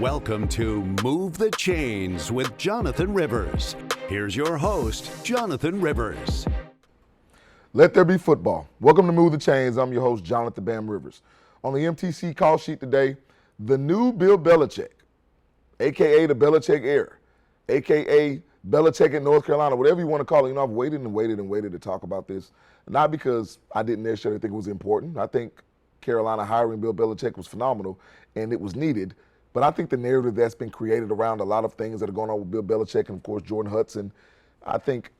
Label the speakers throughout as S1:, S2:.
S1: Welcome to Move the Chains with Jonathan Rivers. Here's your host, Jonathan Rivers.
S2: Let there be football. Welcome to Move the Chains. I'm your host, Jonathan Bam Rivers. On the MTC call sheet today, the new Bill Belichick, a.k.a. the Belichick heir, a.k.a. Belichick in North Carolina, whatever you want to call it. You know, I've waited to talk about this, not because I didn't necessarily think it was important. I think Carolina hiring Bill Belichick was phenomenal, and it was needed. But I think the narrative that's been created around a lot of things that are going on with Bill Belichick and, of course, Jordan Hudson, I think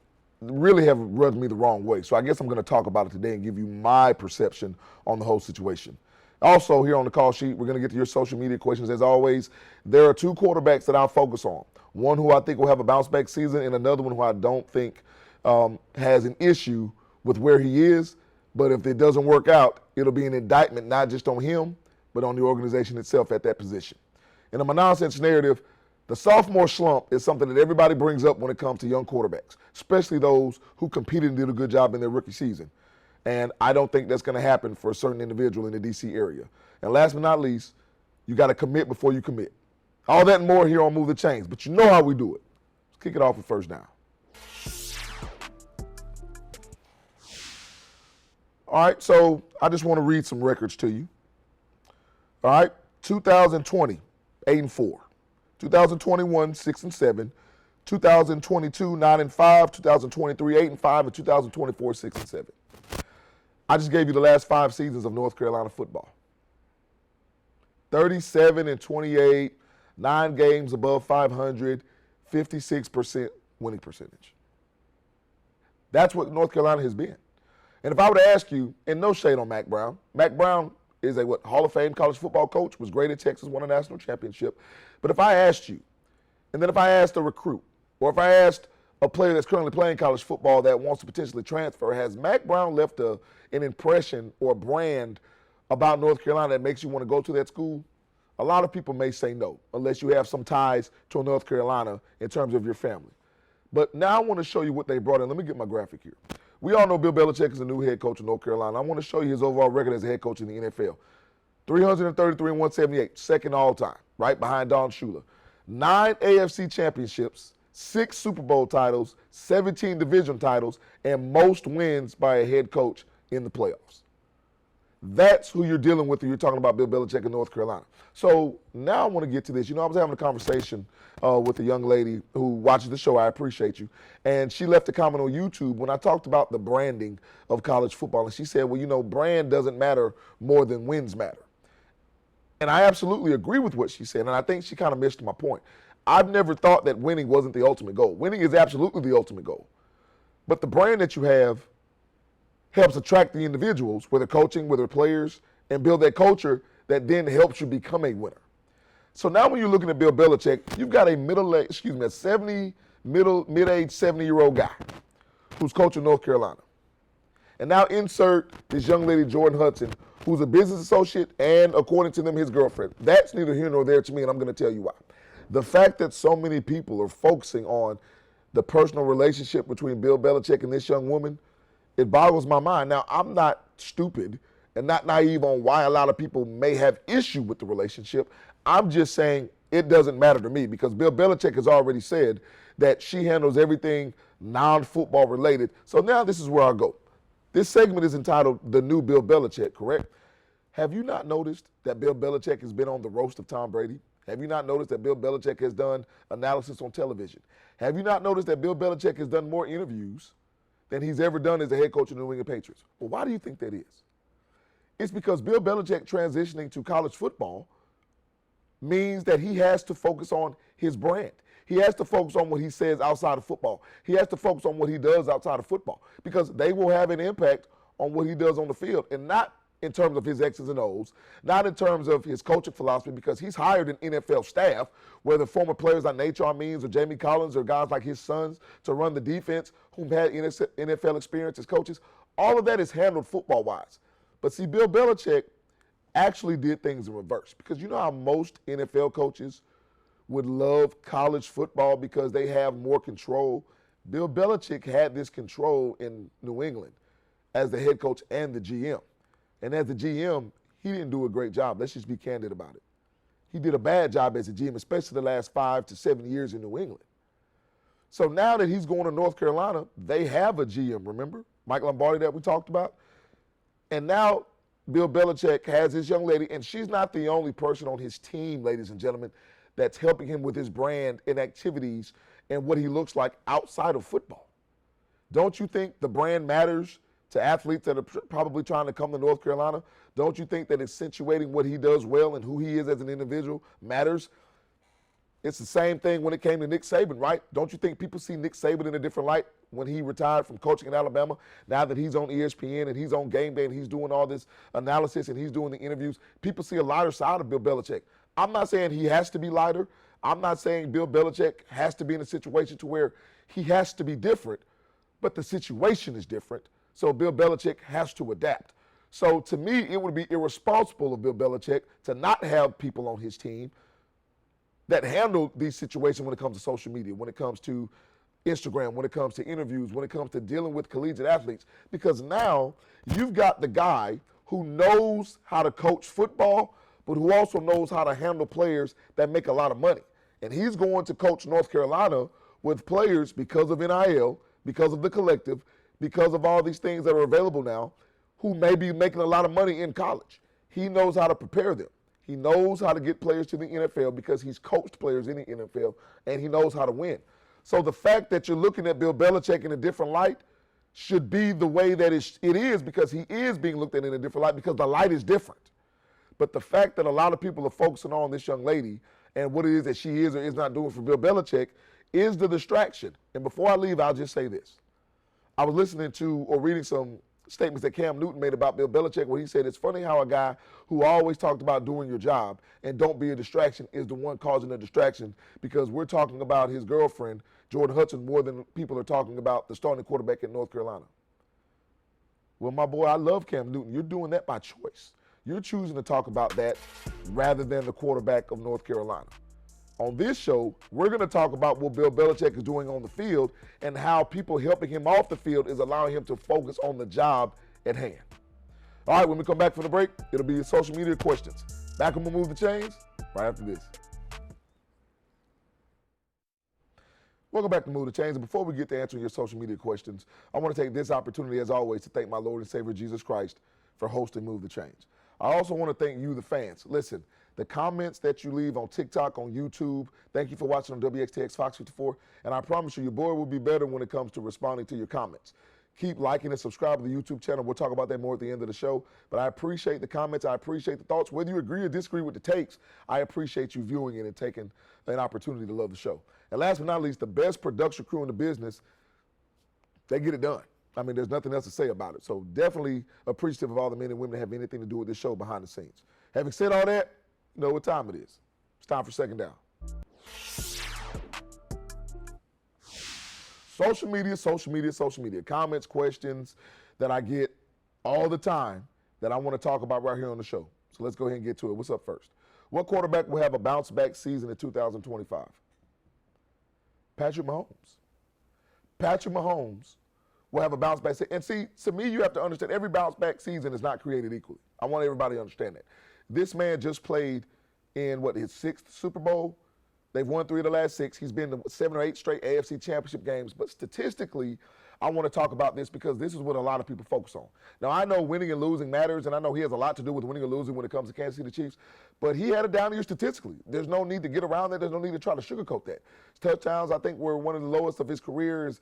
S2: really have rubbed me the wrong way. So I guess I'm going to talk about it today and give you my perception on the whole situation. Also, here on the call sheet, we're going to get to your social media questions. As always, there are two quarterbacks that I'll focus on. One who I think will have a bounce-back season and another one who I don't think has an issue with where he is. But if it doesn't work out, it'll be an indictment not just on him, but on the organization itself at that position. And in my nonsense narrative, the sophomore slump is something that everybody brings up when it comes to young quarterbacks, especially those who competed and did a good job in their rookie season. And I don't think that's going to happen for a certain individual in the D.C. area. And last but not least, you got to commit before you commit. All that and more here on Move the Chains, but you know how we do it. Let's kick it off with first down. All right, so I just want to read some records to you. All right, 2020. 8-4, 2021 6-7, 2022 9-5, 2023 8-5, and 2024 6-7. I just gave you the last 5 seasons of North Carolina football. 37-28, 9 games above 500, 56% winning percentage. That's what North Carolina has been. And if I were to ask you, and no shade on Mack Brown is a Hall of Fame college football coach, was great at Texas, won a national championship. But if I asked you, and then if I asked a recruit, or if I asked a player that's currently playing college football that wants to potentially transfer, has Mack Brown left an impression or a brand about North Carolina that makes you want to go to that school? A lot of people may say no, unless you have some ties to North Carolina in terms of your family. But now I want to show you what they brought in. Let me get my graphic here. We all know Bill Belichick is the new head coach of North Carolina. I want to show you his overall record as a head coach in the NFL. 333-178, second all time, right behind Don Shula. 9 AFC championships, 6 Super Bowl titles, 17 division titles, and most wins by a head coach in the playoffs. That's who you're dealing with when you're talking about Bill Belichick in North Carolina. So now I want to get to this. You know, I was having a conversation with a young lady who watches the show. I appreciate you. And she left a comment on YouTube when I talked about the branding of college football. And she said, well, you know, brand doesn't matter more than wins matter. And I absolutely agree with what she said. And I think she kind of missed my point. I've never thought that winning wasn't the ultimate goal. Winning is absolutely the ultimate goal. But the brand that you have helps attract the individuals, whether coaching, whether players, and build that culture that then helps you become a winner. So now when you're looking at Bill Belichick, you've got a mid-age 70-year-old guy who's coaching North Carolina. And now insert this young lady, Jordan Hudson, who's a business associate and, according to them, his girlfriend. That's neither here nor there to me, and I'm going to tell you why. The fact that so many people are focusing on the personal relationship between Bill Belichick and this young woman, it boggles my mind. Now, I'm not stupid and not naive on why a lot of people may have issue with the relationship. I'm just saying it doesn't matter to me because Bill Belichick has already said that she handles everything non-football related. So now this is where I go. This segment is entitled The New Bill Belichick, correct? Have you not noticed that Bill Belichick has been on the roast of Tom Brady? Have you not noticed that Bill Belichick has done analysis on television? Have you not noticed that Bill Belichick has done more interviews than he's ever done as a head coach of the New England Patriots? Well, why do you think that is? It's because Bill Belichick transitioning to college football means that he has to focus on his brand. He has to focus on what he says outside of football. He has to focus on what he does outside of football because they will have an impact on what he does on the field and not in terms of his X's and O's, not in terms of his coaching philosophy because he's hired an NFL staff, whether former players like Nate Means or Jamie Collins or guys like his sons to run the defense who've had NFL experience as coaches. All of that is handled football-wise. But see, Bill Belichick actually did things in reverse because you know how most NFL coaches would love college football because they have more control. Bill Belichick had this control in New England as the head coach and the GM. And as the GM, he didn't do a great job. Let's just be candid about it. He did a bad job as a GM, especially the last 5 to 7 years in New England. So now that he's going to North Carolina, they have a GM, remember? Mike Lombardi that we talked about. And now Bill Belichick has this young lady, and she's not the only person on his team, ladies and gentlemen, that's helping him with his brand and activities and what he looks like outside of football. Don't you think the brand matters to athletes that are probably trying to come to North Carolina? Don't you think that accentuating what he does well and who he is as an individual matters? It's the same thing when it came to Nick Saban, right? Don't you think people see Nick Saban in a different light when he retired from coaching in Alabama? Now that he's on ESPN and he's on Game Day and he's doing all this analysis and he's doing the interviews, people see a lighter side of Bill Belichick. I'm not saying he has to be lighter. I'm not saying Bill Belichick has to be in a situation to where he has to be different, but the situation is different. So Bill Belichick has to adapt. So to me, it would be irresponsible of Bill Belichick to not have people on his team that handle these situations when it comes to social media, when it comes to Instagram, when it comes to interviews, when it comes to dealing with collegiate athletes. Because now you've got the guy who knows how to coach football, but who also knows how to handle players that make a lot of money. And he's going to coach North Carolina with players because of NIL, because of the collective, because of all these things that are available now, who may be making a lot of money in college. He knows how to prepare them. He knows how to get players to the NFL because he's coached players in the NFL, and he knows how to win. So the fact that you're looking at Bill Belichick in a different light should be the way that it is, because he is being looked at in a different light because the light is different. But the fact that a lot of people are focusing on this young lady and what it is that she is or is not doing for Bill Belichick is the distraction. And before I leave, I'll just say this. I was listening to or reading some statements that Cam Newton made about Bill Belichick where he said it's funny how a guy who always talked about doing your job and don't be a distraction is the one causing the distraction, because we're talking about his girlfriend, Jordan Hudson, more than people are talking about the starting quarterback in North Carolina. Well, my boy, I love Cam Newton. You're doing that by choice. You're choosing to talk about that rather than the quarterback of North Carolina. On this show, we're going to talk about what Bill Belichick is doing on the field and how people helping him off the field is allowing him to focus on the job at hand. All right, when we come back from the break, it'll be social media questions. Back when we move the chains, right after this. Welcome back to Move the Chains. And before we get to answering your social media questions, I want to take this opportunity, as always, to thank my Lord and Savior, Jesus Christ, for hosting Move the Chains. I also want to thank you, the fans. Listen, the comments that you leave on TikTok, on YouTube, thank you for watching on WXTX Fox 54, and I promise you, your boy will be better when it comes to responding to your comments. Keep liking and subscribe to the YouTube channel. We'll talk about that more at the end of the show, but I appreciate the comments. I appreciate the thoughts. Whether you agree or disagree with the takes, I appreciate you viewing it and taking an opportunity to love the show. And last but not least, the best production crew in the business, they get it done. I mean, there's nothing else to say about it. So definitely appreciative of all the men and women that have anything to do with this show behind the scenes. Having said all that, you know what time it is. It's time for Second Down. Social media, social media, social media. Comments, questions that I get all the time that I want to talk about right here on the show. So let's go ahead and get to it. What's up first? What quarterback will have a bounce-back season in 2025? Patrick Mahomes. Patrick Mahomes will have a bounce-back season. And see, to me, you have to understand every bounce-back season is not created equally. I want everybody to understand that. This man just played in, his 6th Super Bowl. They've won 3 of the last 6. He's been to 7 or 8 straight AFC championship games. But statistically, I want to talk about this because this is what a lot of people focus on. Now, I know winning and losing matters, and I know he has a lot to do with winning or losing when it comes to Kansas City Chiefs, but he had a down year statistically. There's no need to get around that. There's no need to try to sugarcoat that. His touchdowns, I think, were one of the lowest of his career. His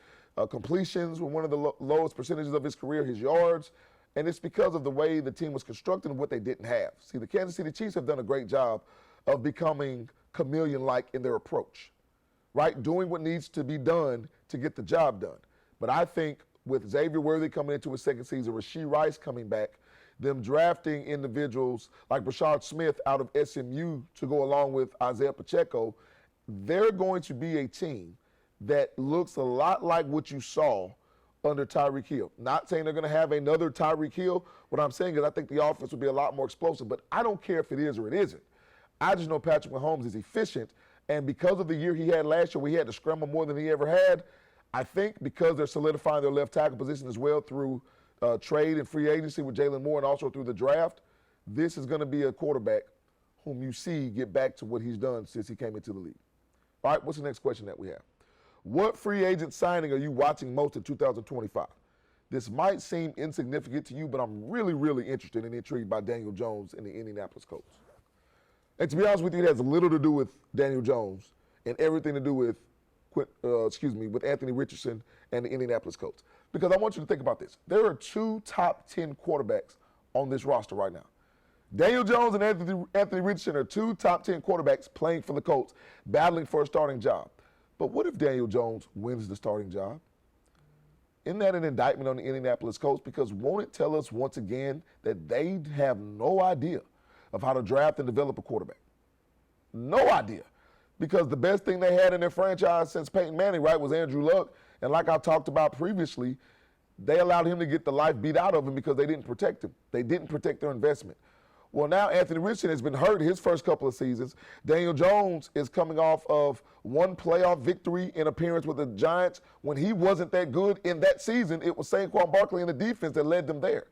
S2: completions were one of the lowest percentages of his career, his yards, and it's because of the way the team was constructed and what they didn't have. See, the Kansas City Chiefs have done a great job of becoming chameleon-like in their approach, right? Doing what needs to be done to get the job done. But I think with Xavier Worthy coming into his 2nd season, Rashee Rice coming back, them drafting individuals like Brashard Smith out of SMU to go along with Isaiah Pacheco, they're going to be a team that looks a lot like what you saw under Tyreek Hill. Not saying they're going to have another Tyreek Hill. What I'm saying is I think the offense will be a lot more explosive, but I don't care if it is or it isn't. I just know Patrick Mahomes is efficient, and because of the year he had last year where he had to scramble more than he ever had, I think because they're solidifying their left tackle position as well through trade and free agency with Jalen Moore and also through the draft, this is going to be a quarterback whom you see get back to what he's done since he came into the league. All right, what's the next question that we have? What free agent signing are you watching most in 2025? This might seem insignificant to you, but I'm really, really interested and intrigued by Daniel Jones and the Indianapolis Colts. And to be honest with you, it has little to do with Daniel Jones and everything to do with Anthony Richardson and the Indianapolis Colts. Because I want you to think about this. There are 2 top 10 quarterbacks on this roster right now. Daniel Jones and Anthony Richardson are 2 top 10 quarterbacks playing for the Colts, battling for a starting job. But what if Daniel Jones wins the starting job? Isn't that an indictment on the Indianapolis Colts? Because won't it tell us once again that they have no idea of how to draft and develop a quarterback? No idea. Because the best thing they had in their franchise since Peyton Manning, right, was Andrew Luck. And like I talked about previously, they allowed him to get the life beat out of him because they didn't protect him. They didn't protect their investment. Well, now Anthony Richardson has been hurt his first couple of seasons. Daniel Jones is coming off of 1 playoff victory in appearance with the Giants. When he wasn't that good in that season, it was Saquon Barkley and the defense that led them there.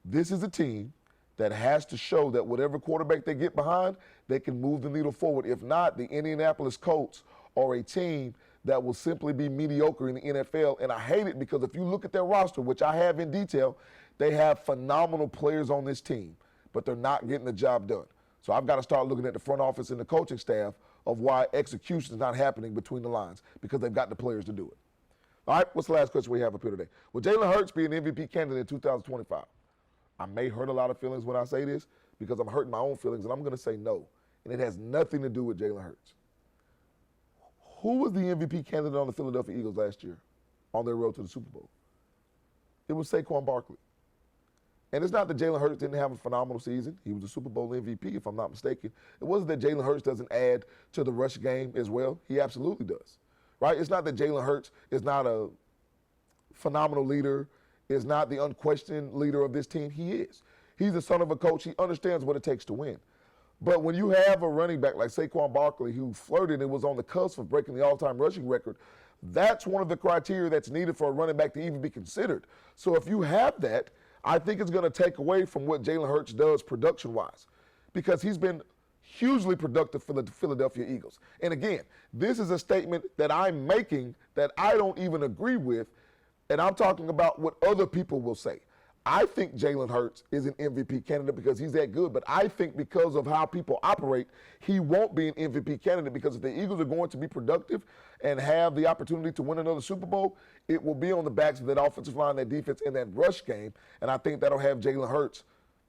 S2: This is a team that has to show that whatever quarterback they get behind, they can move the needle forward. If not, the Indianapolis Colts are a team that will simply be mediocre in the NFL. And I hate it because if you look at their roster, which I have in detail, they have phenomenal players on this team, but they're not getting the job done. So I've got to start looking at the front office and the coaching staff of why execution is not happening between the lines, because they've got the players to do it. All right, what's the last question we have up here today? Will Jalen Hurts be an MVP candidate in 2025? I may hurt a lot of feelings when I say this because I'm hurting my own feelings, and I'm going to say no. And it has nothing to do with Jalen Hurts. Who was the MVP candidate on the Philadelphia Eagles last year on their road to the Super Bowl? It was Saquon Barkley. And it's not that Jalen Hurts didn't have a phenomenal season. He was a Super Bowl MVP, if I'm not mistaken. It wasn't that Jalen Hurts doesn't add to the rush game as well. He absolutely does, right? It's not that Jalen Hurts is not a phenomenal leader, is not the unquestioned leader of this team. He is. He's the son of a coach. He understands what it takes to win. But when you have a running back like Saquon Barkley who flirted and was on the cusp of breaking the all-time rushing record, that's one of the criteria that's needed for a running back to even be considered. So if you have that, I think it's going to take away from what Jalen Hurts does production-wise, because he's been hugely productive for the Philadelphia Eagles. And again, this is a statement that I'm making that I don't even agree with, and I'm talking about what other people will say. I think Jalen Hurts is an MVP candidate because he's that good, but I think because of how people operate, he won't be an MVP candidate, because if the Eagles are going to be productive and have the opportunity to win another Super Bowl, it will be on the backs of that offensive line, that defense, and that rush game, and I think that'll have Jalen Hurts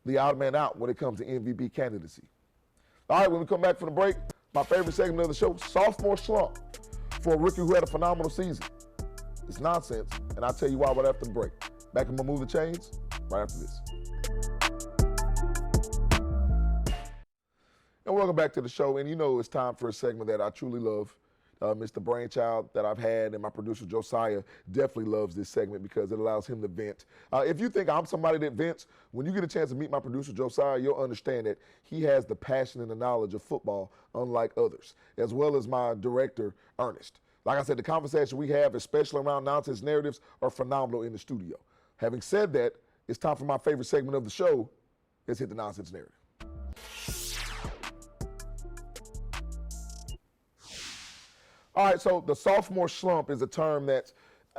S2: the odd man out when it comes to MVP candidacy. All right, when we come back from the break, my favorite segment of the show, sophomore slump for a rookie who had a phenomenal season. It's nonsense, and I'll tell you why right after the break. Back in Move the Chains, right after this. And welcome back to the show. And you know it's time for a segment that I truly love. Mr. Brainchild that I've had, and my producer Josiah definitely loves this segment because it allows him to vent. If you think I'm somebody that vents, when you get a chance to meet my producer Josiah, you'll understand that he has the passion and the knowledge of football unlike others, as well as my director, Ernest. Like I said, the conversation we have, especially around nonsense narratives, are phenomenal in the studio. Having said that, it's time for my favorite segment of the show. Let's hit the nonsense narrative. All right, so the sophomore slump is a term that's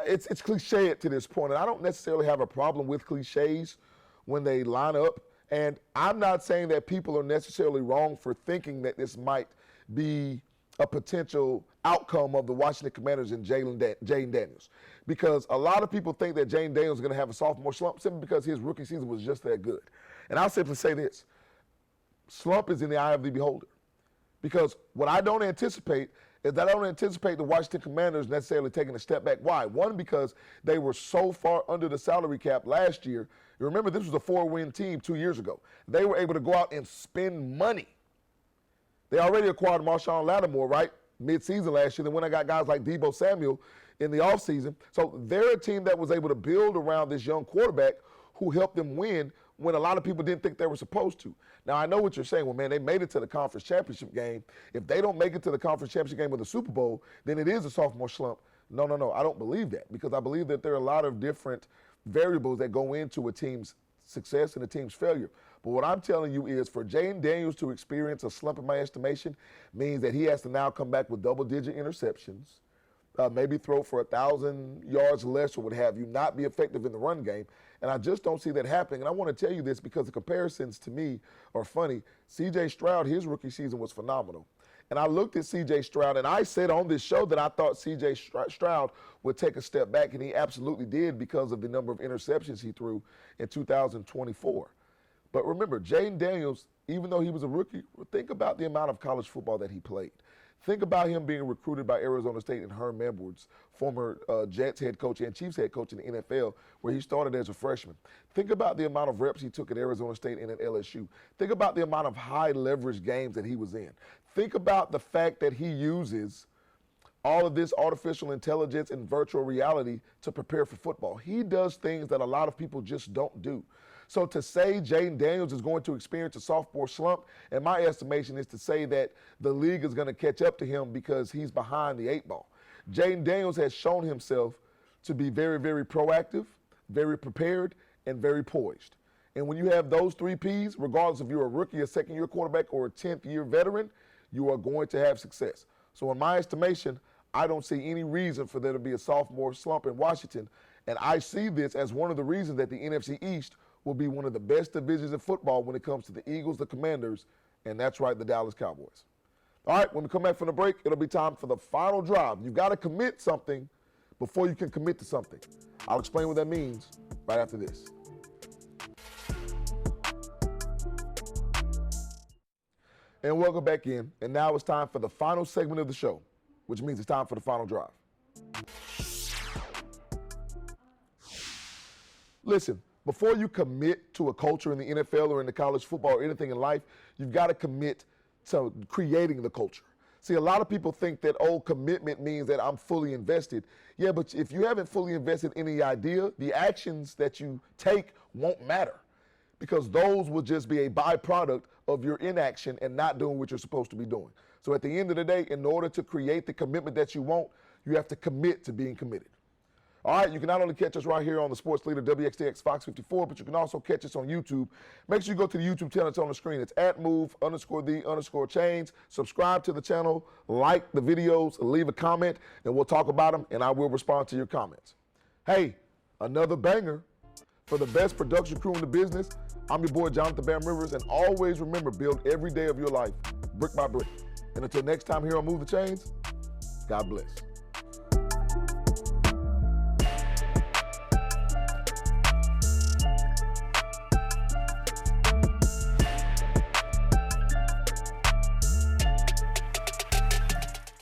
S2: it's cliched to this point, and I don't necessarily have a problem with cliches when they line up. And I'm not saying that people are necessarily wrong for thinking that this might be a potential outcome of the Washington Commanders and Jayden Daniels, because a lot of people think that Jayden Daniels is going to have a sophomore slump simply because his rookie season was just that good. And I'll simply say this: slump is in the eye of the beholder, because what I don't anticipate is that I don't anticipate the Washington Commanders necessarily taking a step back. Why? One, because they were so far under the salary cap last year. You remember, this was a 4-win team 2 years ago. They were able to go out and spend money. They already acquired Marshawn Lattimore, right, mid-season last year. Then when I got guys like Deebo Samuel in the offseason. So they're a team that was able to build around this young quarterback who helped them win when a lot of people didn't think they were supposed to. Now, I know what you're saying. Well, man, they made it to the conference championship game. If they don't make it to the conference championship game with the Super Bowl, then it is a sophomore slump. No. I don't believe that, because I believe that there are a lot of different variables that go into a team's success and a team's failure. But what I'm telling you is for Jaden Daniels to experience a slump in my estimation means that he has to now come back with double-digit interceptions, maybe throw for 1,000 yards less or what have you, not be effective in the run game. And I just don't see that happening. And I want to tell you this because the comparisons to me are funny. C.J. Stroud, his rookie season was phenomenal. And I looked at C.J. Stroud, and I said on this show that I thought C.J. Stroud would take a step back, and he absolutely did because of the number of interceptions he threw in 2024. But remember, Jaden Daniels, even though he was a rookie, think about the amount of college football that he played. Think about him being recruited by Arizona State and Herm Edwards, former Jets head coach and Chiefs head coach in the NFL, where he started as a freshman. Think about the amount of reps he took at Arizona State and at LSU. Think about the amount of high leverage games that he was in. Think about the fact that he uses all of this artificial intelligence and virtual reality to prepare for football. He does things that a lot of people just don't do. So to say Jaden Daniels is going to experience a sophomore slump, and my estimation is to say that the league is going to catch up to him because he's behind the 8 ball. Jaden Daniels has shown himself to be very, very proactive, very prepared, and very poised. And when you have those 3 Ps, regardless if you're a rookie, a second-year quarterback, or a 10th-year veteran, you are going to have success. So in my estimation, I don't see any reason for there to be a sophomore slump in Washington, and I see this as one of the reasons that the NFC East will be one of the best divisions in football when it comes to the Eagles, the Commanders, and that's right, the Dallas Cowboys. All right, when we come back from the break, it'll be time for the final drive. You've got to commit something before you can commit to something. I'll explain what that means right after this. And welcome back in. And now it's time for the final segment of the show, which means it's time for the final drive. Listen, before you commit to a culture in the NFL or in the college football or anything in life, you've got to commit to creating the culture. See, a lot of people think that, oh, commitment means that I'm fully invested. Yeah, but if you haven't fully invested in the idea, the actions that you take won't matter because those will just be a byproduct of your inaction and not doing what you're supposed to be doing. So at the end of the day, in order to create the commitment that you want, you have to commit to being committed. All right, you can not only catch us right here on the Sports Leader WXTX Fox 54, but you can also catch us on YouTube. Make sure you go to the YouTube channel that's on the screen. It's @move_the_chains. Subscribe to the channel, like the videos, leave a comment, and we'll talk about them, and I will respond to your comments. Hey, another banger for the best production crew in the business. I'm your boy, Jonathan Bam Rivers, and always remember, build every day of your life brick by brick. And until next time here on Move the Chains, God bless.